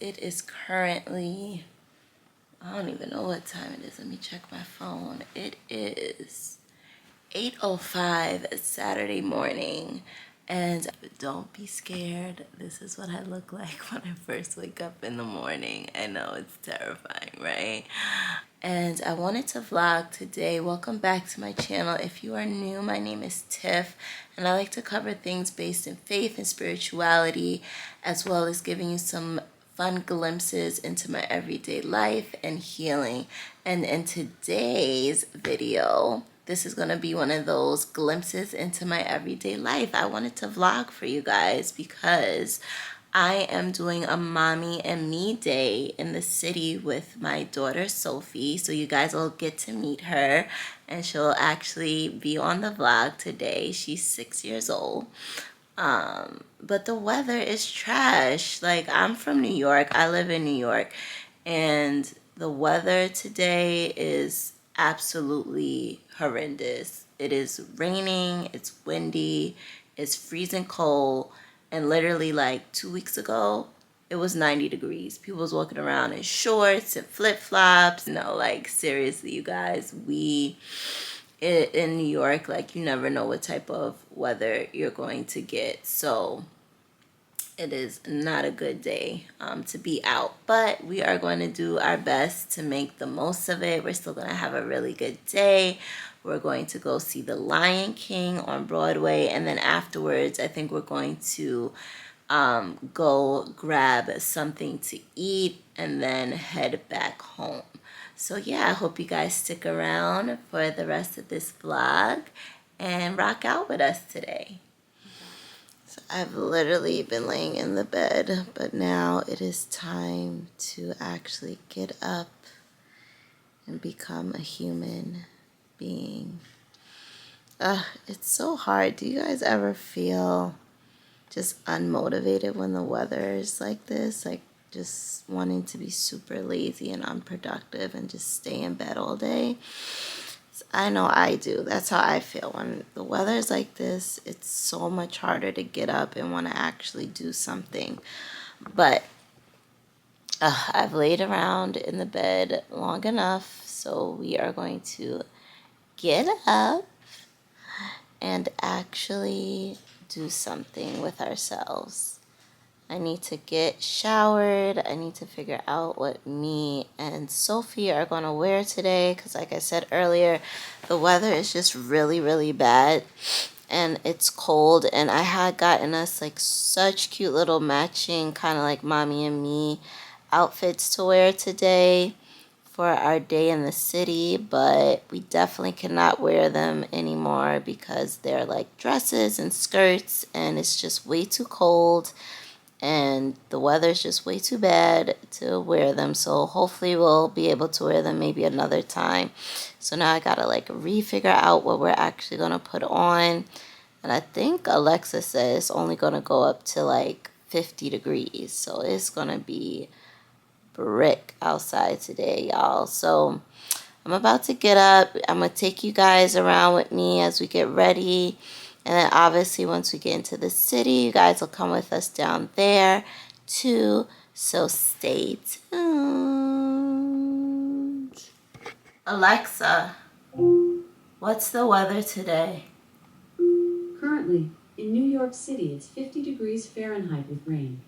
It is currently, I don't even know what time it is. Let me check my phone. It is 8:05 Saturday morning. And don't be scared. This is what I look like when I first wake up in the morning. I know it's terrifying, right? And I wanted to vlog today. Welcome back to my channel. If you are new, my name is Tiff, and I like to cover things based in faith and spirituality, as well as giving you some fun glimpses into my everyday life and healing. And in today's video, this is going to be one of those glimpses into my everyday life. I wanted to vlog for you guys because I am doing a mommy and me day in the city with my daughter Sophie. So you guys will get to meet her, and she'll actually be on the vlog today. She's 6 years old. But the weather is trash. Like, I'm from New York. I live in New York. And the weather today is absolutely horrendous. It is raining, it's windy, it's freezing cold. And literally like 2 weeks ago, it was 90 degrees. People was walking around in shorts and flip-flops. No, like, seriously, you guys, in New York, like, you never know what type of weather you're going to get. So it is not a good day to be out, but we are going to do our best to make the most of it. We're still going to have a really good day. We're going to go see The Lion King on Broadway, and then afterwards I think we're going to go grab something to eat and then head back home. So yeah, I hope you guys stick around for the rest of this vlog and rock out with us today. So I've literally been laying in the bed, but now it is time to actually get up and become a human being. It's so hard. Do you guys ever feel just unmotivated when the weather is like this? Like, just wanting to be super lazy and unproductive and just stay in bed all day? I know I do. That's how I feel. When the weather is like this, it's so much harder to get up and want to actually do something. But I've laid around in the bed long enough, so we are going to get up and actually do something with ourselves. I need to get showered. I need to figure out what me and Sophie are going to wear today, because like I said earlier, the weather is just really, really bad and it's cold. And I had gotten us like such cute little matching kind of like mommy and me outfits to wear today for our day in the city, but we definitely cannot wear them anymore because they're like dresses and skirts, and it's just way too cold. And the weather's just way too bad to wear them. So hopefully we'll be able to wear them maybe another time. So now I gotta like refigure out what we're actually gonna put on. And I think Alexa says it's only gonna go up to like 50 degrees. So it's gonna be brick outside today, y'all. So I'm about to get up. I'm gonna take you guys around with me as we get ready. And then obviously once we get into the city, you guys will come with us down there too. So stay tuned. Alexa, what's the weather today? Currently, in New York City, it's 50 degrees Fahrenheit with rain.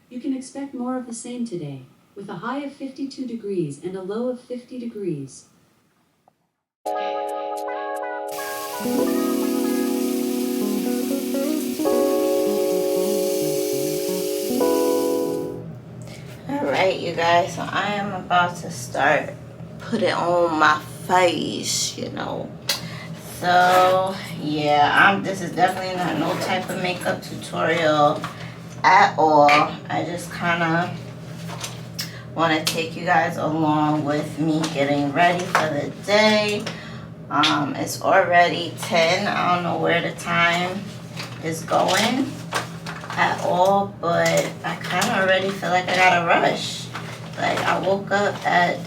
You can expect more of the same today, with a high of 52 degrees and a low of 50 degrees. Alright, you guys, so I am about to start putting on my face, you know. So yeah, this is definitely not no type of makeup tutorial at all. I just kind of want to take you guys along with me getting ready for the day. It's already 10. I don't know where the time is going at all, but I kind of already feel like I gotta rush. Like, I woke up at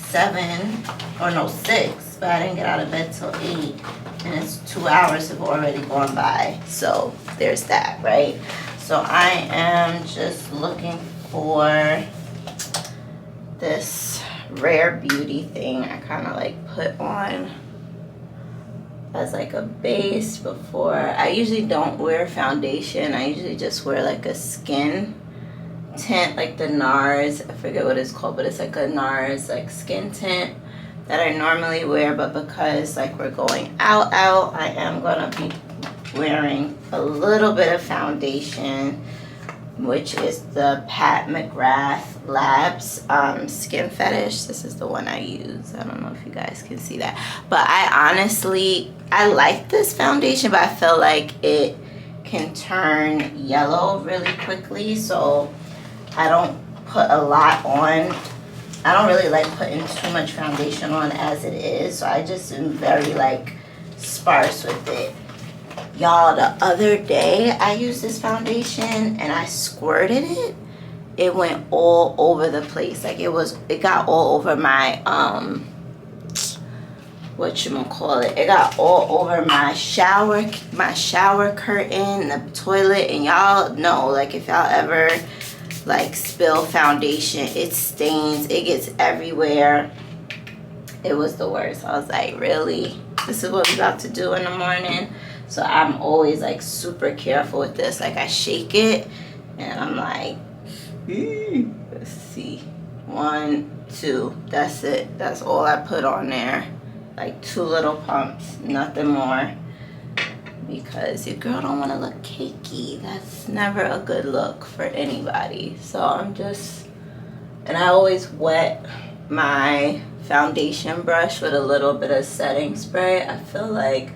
6, but I didn't get out of bed till 8, and it's 2 hours have already gone by. So there's that, right? So I am just looking for this Rare Beauty thing I kind of like put on as like a base before. I usually don't wear foundation. I usually just wear like a skin tint, like the NARS. I forget what it's called, but it's like a NARS like skin tint that I normally wear. But because like we're going out, I am gonna be wearing a little bit of foundation, which is the Pat McGrath Labs Skin Fetish. This is the one I use. I don't know if you guys can see that, but I like this foundation, but I feel like it can turn yellow really quickly, so I don't put a lot on. I don't really like putting too much foundation on as it is, so I just am very like sparse with it. Y'all, the other day I used this foundation and I squirted it. It went all over the place. Like it got all over my whatchamacallit. It got all over my shower curtain, the toilet, and y'all know, like if y'all ever like spill foundation, it stains, it gets everywhere. It was the worst. I was like, really? This is what we're about to do in the morning? So I'm always like super careful with this. Like I shake it and I'm like, let's see, 1, 2, that's it. That's all I put on there. Like 2 little pumps, nothing more. Because your girl don't want to look cakey. That's never a good look for anybody. So and I always wet my foundation brush with a little bit of setting spray. I feel like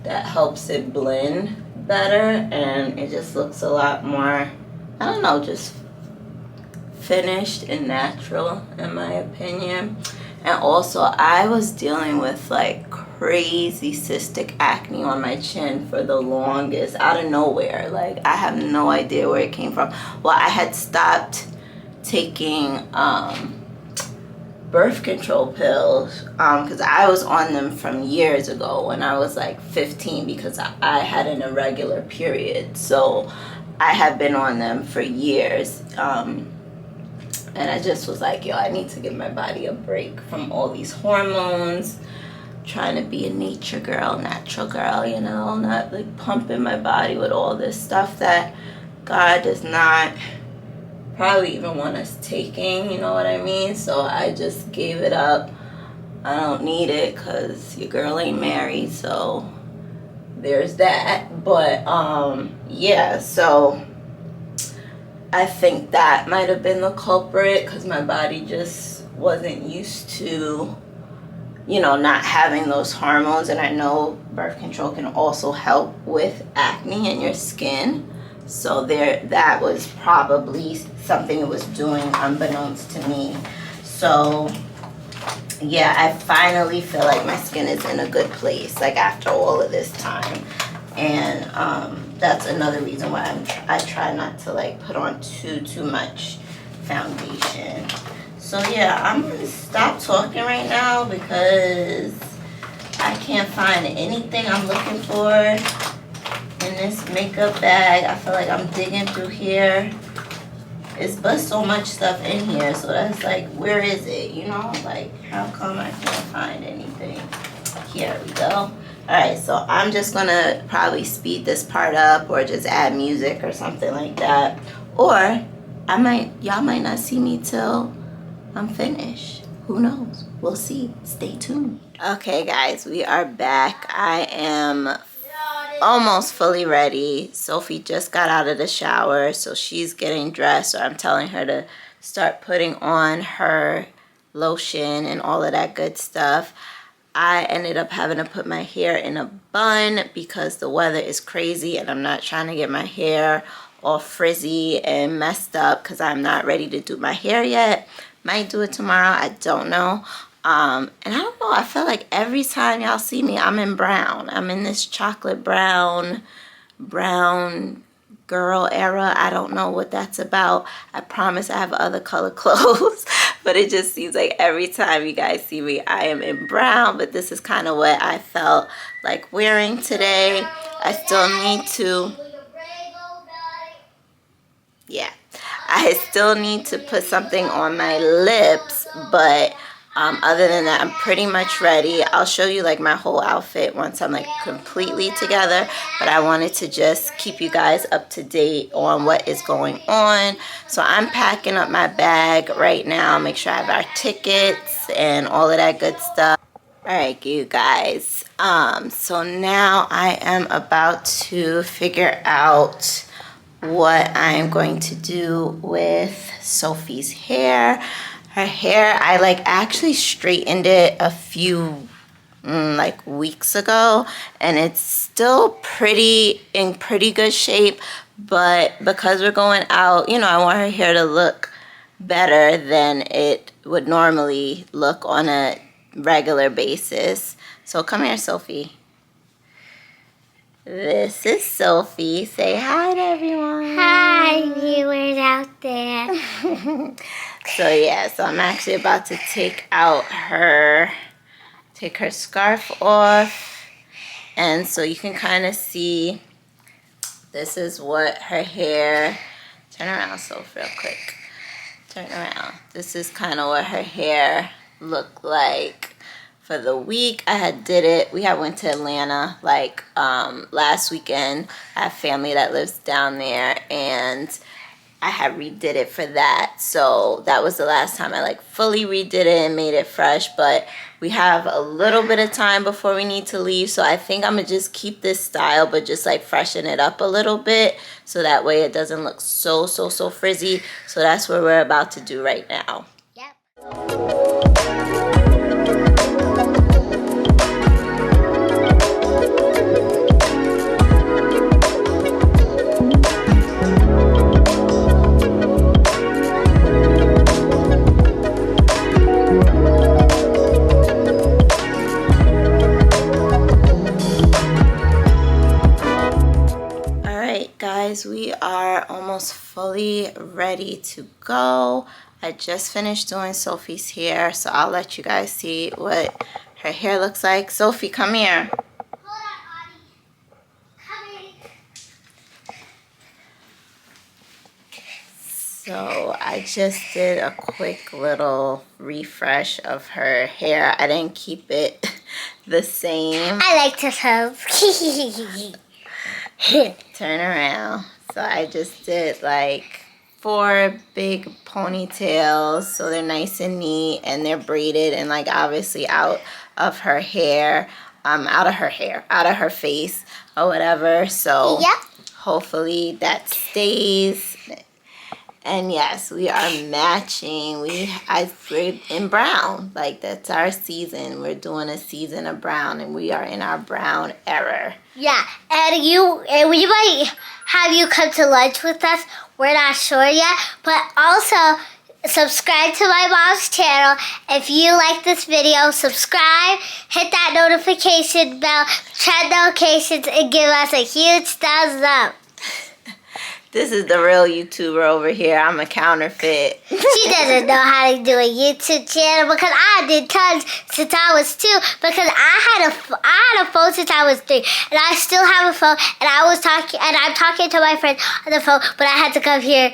that helps it blend better and it just looks a lot more, I don't know, just finished and natural in my opinion. And also I was dealing with like crazy cystic acne on my chin for the longest, out of nowhere. Like I have no idea where it came from. Well, I had stopped taking birth control pills because I was on them from years ago when I was like 15 because I had an irregular period. So I had been on them for years. And I just was like, yo, I need to give my body a break from all these hormones. Trying to be a nature girl, natural girl, you know, not like pumping my body with all this stuff that God does not probably even want us taking, you know what I mean? So I just gave it up. I don't need it because your girl ain't married, so there's that. But yeah, so I think that might have been the culprit because my body just wasn't used to, you know, not having those hormones. And I know birth control can also help with acne in your skin. So that was probably something it was doing unbeknownst to me. So yeah, I finally feel like my skin is in a good place, like after all of this time. And that's another reason why I try not to like put on too much foundation. So yeah, I'm gonna stop talking right now because I can't find anything I'm looking for in this makeup bag. I feel like I'm digging through here. It's but so much stuff in here, so that's like, where is it? You know, like how come I can't find anything? Here we go. Alright, so I'm just gonna probably speed this part up or just add music or something like that. Or y'all might not see me till I'm finished. Who knows? We'll see. Stay tuned. Okay guys, we are back. I am almost fully ready. Sophie just got out of the shower, so she's getting dressed, so I'm telling her to start putting on her lotion and all of that good stuff. I ended up having to put my hair in a bun because the weather is crazy and I'm not trying to get my hair all frizzy and messed up because I'm not ready to do my hair yet. Might do it tomorrow, I don't know. And I don't know, I feel like every time y'all see me, I'm in brown. I'm in this chocolate brown girl era. I don't know what that's about. I promise I have other color clothes, but it just seems like every time you guys see me, I am in brown. But this is kind of what I felt like wearing today. I still need to, yeah, I still need to put something on my lips, but other than that, I'm pretty much ready. I'll show you like my whole outfit once I'm like completely together, but I wanted to just keep you guys up to date on what is going on. So I'm packing up my bag right now, make sure I have our tickets and all of that good stuff. All right, you guys. So now I am about to figure out what I'm going to do with Sophie's hair. Her hair, I like actually straightened it a few like weeks ago, and it's still in pretty good shape, but because we're going out, you know, I want her hair to look better than it would normally look on a regular basis. So come here, Sophie. This is Sophie. Say hi to everyone. Hi, viewers out there. So yeah, so I'm actually about to take her scarf off. And so you can kind of see, this is what her hair, turn around, Sophie, real quick. Turn around. This is kind of what her hair looked like for the week. We had went to Atlanta like last weekend. I have family that lives down there, and I had redid it for that. So that was the last time I like fully redid it and made it fresh, but we have a little bit of time before we need to leave, so I think I'm gonna just keep this style but just like freshen it up a little bit so that way it doesn't look so frizzy. So that's what we're about to do right now. Yep. Guys, we are almost fully ready to go. I just finished doing Sophie's hair, so I'll let you guys see what her hair looks like. Sophie, come here. Hold on, Audie. Coming. So I just did a quick little refresh of her hair. I didn't keep it the same. I like to help. Turn around. So I just did like 4 big ponytails, so they're nice and neat and they're braided and like obviously out of her hair, out of her face or whatever. So yep. Hopefully that stays. And yes, we are matching. We're in brown. Like that's our season. We're doing a season of brown, and we are in our brown era. Yeah, and we might have you come to lunch with us. We're not sure yet, but also subscribe to my mom's channel. If you like this video, subscribe, hit that notification bell, check notifications, and give us a huge thumbs up. This is the real YouTuber over here. I'm a counterfeit. She doesn't know how to do a YouTube channel because I did tons since I was 2. Because I had a phone since I was 3, and I still have a phone. And I'm talking to my friend on the phone, but I had to come here.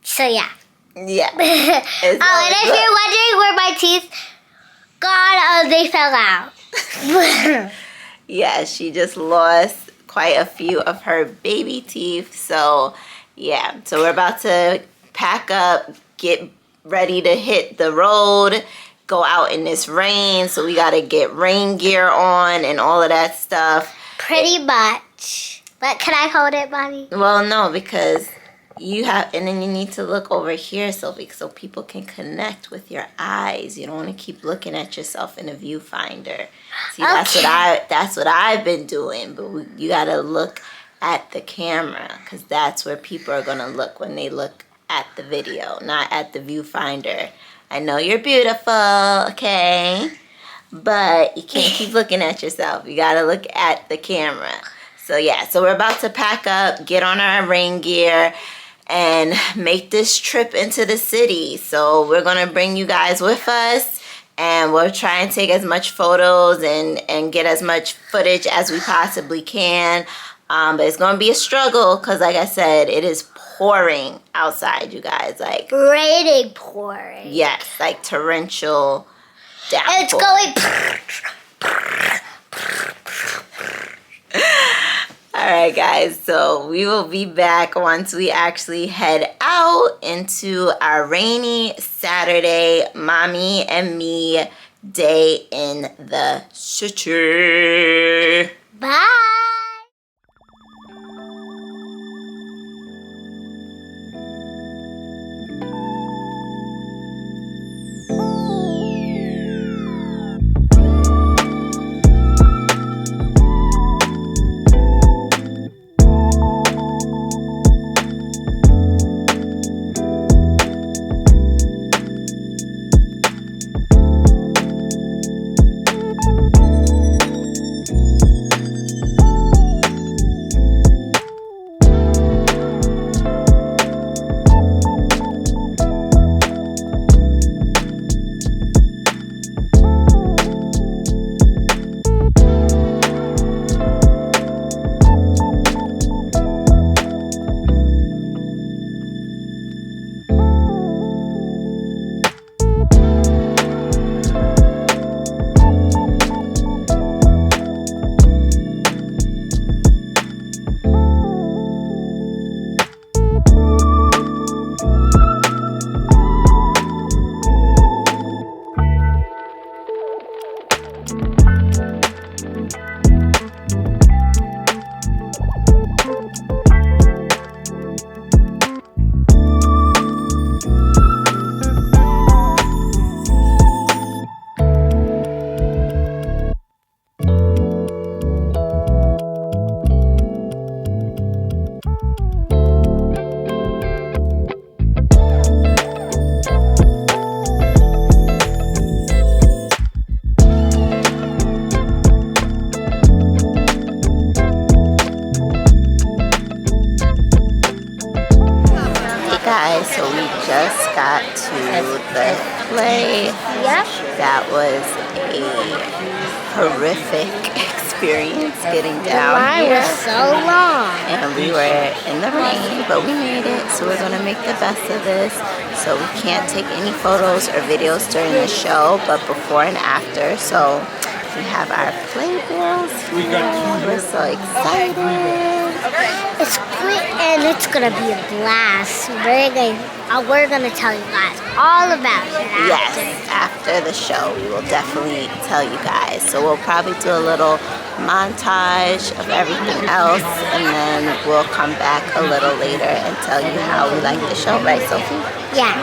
So yeah. Yeah. And if you're wondering where my teeth gone, they fell out. Yeah, she just lost quite a few of her baby teeth. So yeah, so we're about to pack up, get ready to hit the road, go out in this rain. So we got to get rain gear on and all of that stuff. Pretty much. But can I hold it, Mommy? Well, no, because you have, and then you need to look over here, Sophie, so people can connect with your eyes. You don't want to keep looking at yourself in a viewfinder. See, Okay. that's what I've been doing, but you got to look at the camera, because that's where people are going to look when they look at the video, not at the viewfinder. I know you're beautiful, okay? But you can't keep looking at yourself. You got to look at the camera. So yeah, so we're about to pack up, get on our rain gear, and make this trip into the city. So we're gonna bring you guys with us, and we'll try and take as much photos and get as much footage as we possibly can. But it's going to be a struggle because, like I said, it is pouring outside, you guys. Like, raining pouring. yes, like torrential downpour. And it's going. All right, guys. So we will be back once we actually head out into our rainy Saturday, mommy and me day in the city. Bye. Guys, so we just got to the play. Yep. That was a horrific experience getting The down line here. was so long. And we were in the rain, but we made it. So we're gonna make the best of this. So we can't take any photos or videos during the show, but before and after. So we have our playgirls here. We're so excited. It's great, and it's gonna be a blast. We're gonna tell you guys all about it after. Yes, after the show, we will definitely tell you guys. So we'll probably do a little montage of everything else, and then we'll come back a little later and tell you how we like the show, right, Sophie? Yeah.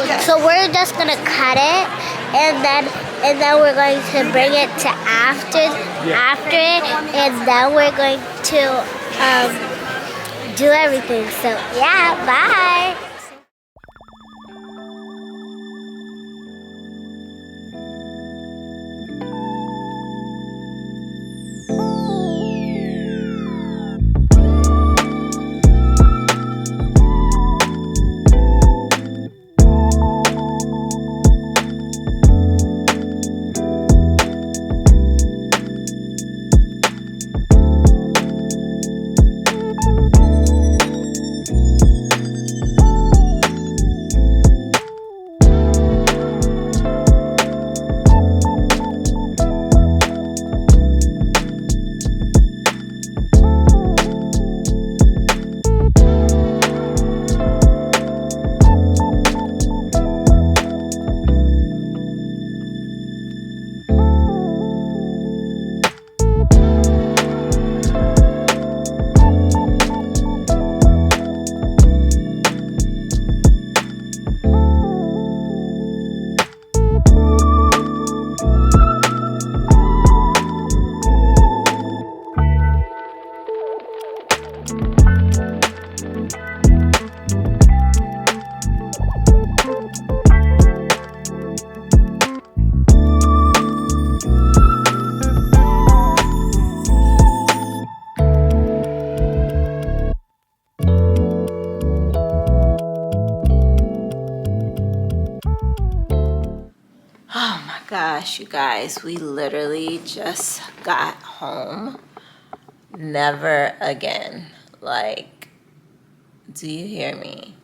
Okay. So we're just gonna cut it, and then we're going to bring it to after it, and then we're going to do everything. So yeah, bye. Gosh, you guys, we literally just got home. Never again. Like, do you hear me?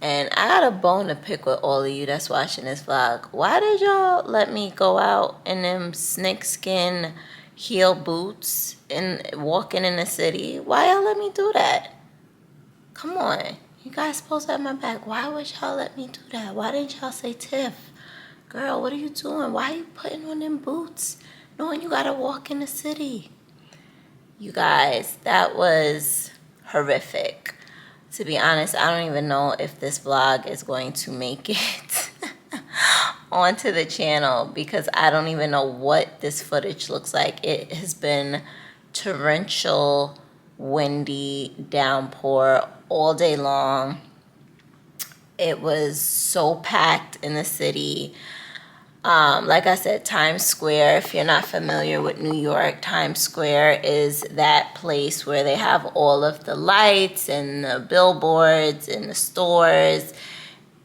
And I got a bone to pick with all of you that's watching this vlog. Why did y'all let me go out in them snakeskin heel boots and walking in the city? Why y'all let me do that? Come on. You guys supposed to have my back. Why would y'all let me do that? Why didn't y'all say, Tiff, girl, what are you doing? Why are you putting on them boots knowing you gotta walk in the city? You guys, that was horrific. To be honest, I don't even know if this vlog is going to make it onto the channel because I don't even know what this footage looks like. It has been torrential, windy downpour all day long. It was so packed in the city. Like I said, Times Square, if you're not familiar with New York, Times Square is that place where they have all of the lights and the billboards and the stores.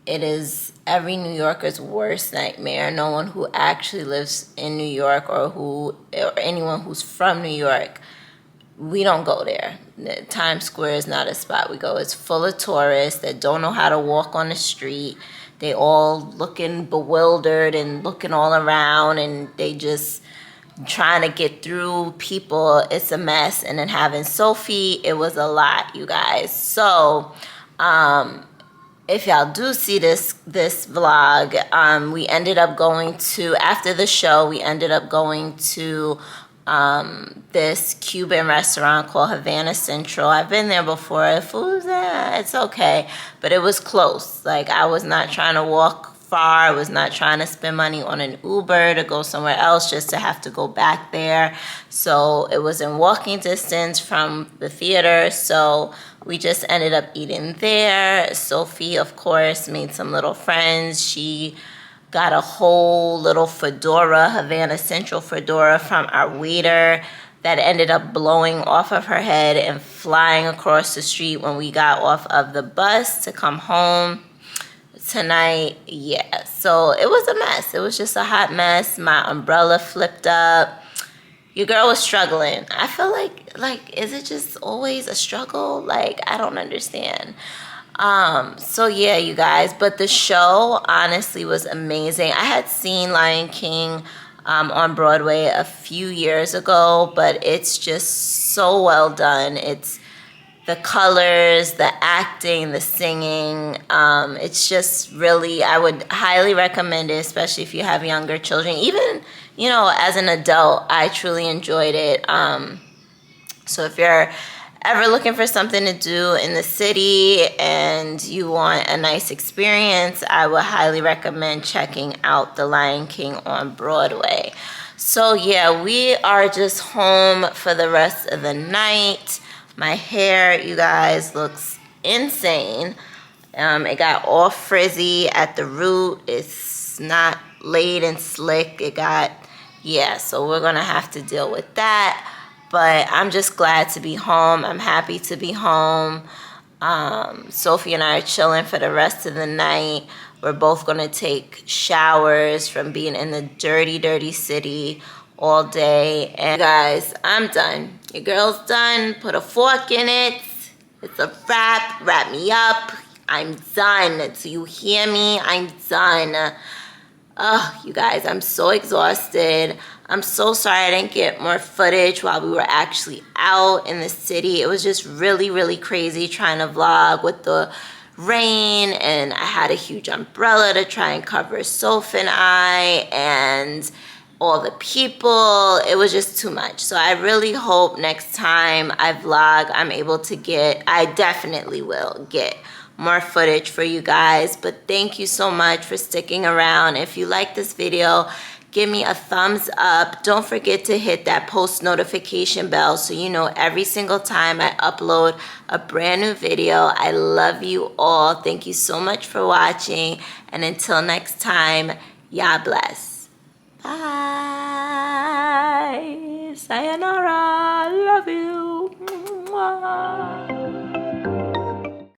It is every New Yorker's worst nightmare. No one who actually lives in New York or anyone who's from New York, we don't go there. Times Square is not a spot we go. It's full of tourists that don't know how to walk on the street. They all looking bewildered and looking all around, and they just trying to get through people. It's a mess. And then having Sophie, it was a lot, you guys. So if y'all do see this vlog, we ended up going to, after the show, we ended up going to this Cuban restaurant called Havana Central. I've been there before. The food's it's okay, but it was close. Like, I was not trying to walk far. I was not trying to spend money on an Uber to go somewhere else just to have to go back there. So it was in walking distance from the theater. So we just ended up eating there. Sophie, of course, made some little friends. She got a whole little fedora, Havana Central fedora from our waiter that ended up blowing off of her head and flying across the street when we got off of the bus to come home tonight. Yeah, so it was a mess. It was just a hot mess. My umbrella flipped up. Your girl was struggling. I feel like, is it just always a struggle? Like, I don't understand. So yeah, you guys, but the show honestly was amazing. I had seen Lion King on Broadway a few years ago, but it's just so well done. It's the colors, the acting, the singing. It's just really, I would highly recommend it, especially if you have younger children. Even, you know, as an adult, I truly enjoyed it. So if you're ever looking for something to do in the city and you want a nice experience, I would highly recommend checking out The Lion King on Broadway. So yeah, we are just home for the rest of the night. My hair, you guys, looks insane. It got all frizzy at the root. It's not laid and slick. So we're gonna have to deal with that. But I'm just glad to be home. I'm happy to be home. Sophie and I are chilling for the rest of the night. We're both going to take showers from being in the dirty, dirty city all day. And guys, I'm done. Your girl's done. Put a fork in it. It's a wrap. Wrap me up. I'm done. Do you hear me? I'm done. Oh, you guys, I'm so exhausted. I'm so sorry I didn't get more footage while we were actually out in the city. It was just really, really crazy trying to vlog with the rain, and I had a huge umbrella to try and cover Soph and I, and all the people. It was just too much. So I really hope next time I vlog, I definitely will get more footage for you guys. But thank you so much for sticking around. If you like this video, give me a thumbs up. Don't forget to hit that post notification bell so you know every single time I upload a brand new video. I love you all. Thank you so much for watching. And until next time, Yah bless. Bye. Sayonara. Love you. Mwah.